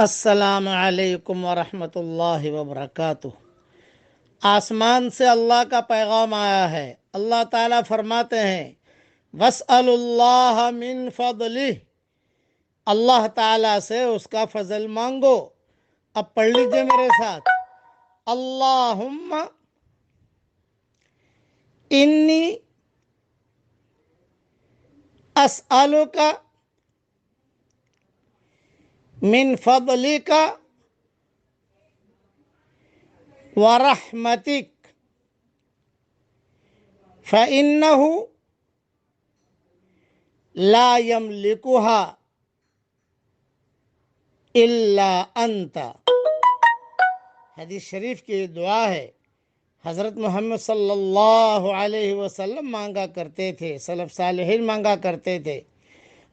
السلام علیکم ورحمۃ اللہ وبرکاتہ۔ آسمان سے اللہ کا پیغام آیا ہے۔ اللہ تعالیٰ فرماتے ہیں وَاسْأَلُوا اللَّهَ مِن فَضْلِهِ، اللہ تعالیٰ سے اس کا فضل مانگو۔ اب پڑھ لیجئے میرے ساتھ، اللہم انی اسألک من فضلک ورحمتک فإنہ لا یملکها الا انت۔ حدیث شریف کی دعا ہے، حضرت محمد صلی اللہ علیہ وسلم مانگا کرتے تھے، سلف صالحین مانگا کرتے تھے۔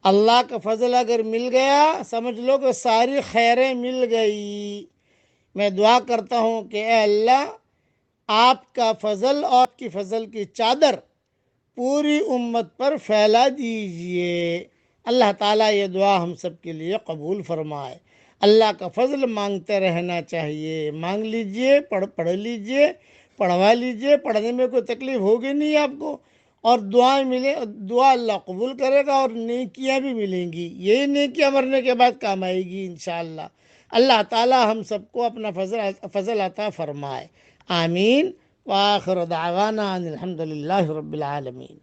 اللہ کا فضل اگر مل گیا سمجھ لو کہ ساری خیریں مل گئی۔ میں دعا کرتا ہوں کہ اے اللہ، آپ کا فضل اور آپ کی فضل کی چادر پوری امت پر پھیلا دیجئے۔ اللہ تعالیٰ یہ دعا ہم سب کے لیے قبول فرمائے۔ اللہ کا فضل مانگتے رہنا چاہیے۔ مانگ لیجئے، پڑھ لیجئے، پڑھوا لیجئے، پڑھنے میں کوئی تکلیف ہوگی نہیں آپ کو، اور دعائیں دعا اللہ قبول کرے گا، اور نیکیاں بھی ملیں گی۔ یہی نیکیاں مرنے کے بعد کام آئے گی انشاءاللہ۔ اللہ تعالیٰ ہم سب کو اپنا فضل عطا فرمائے، آمین۔ وآخر دعوانا ان الحمد للہ رب العالمین۔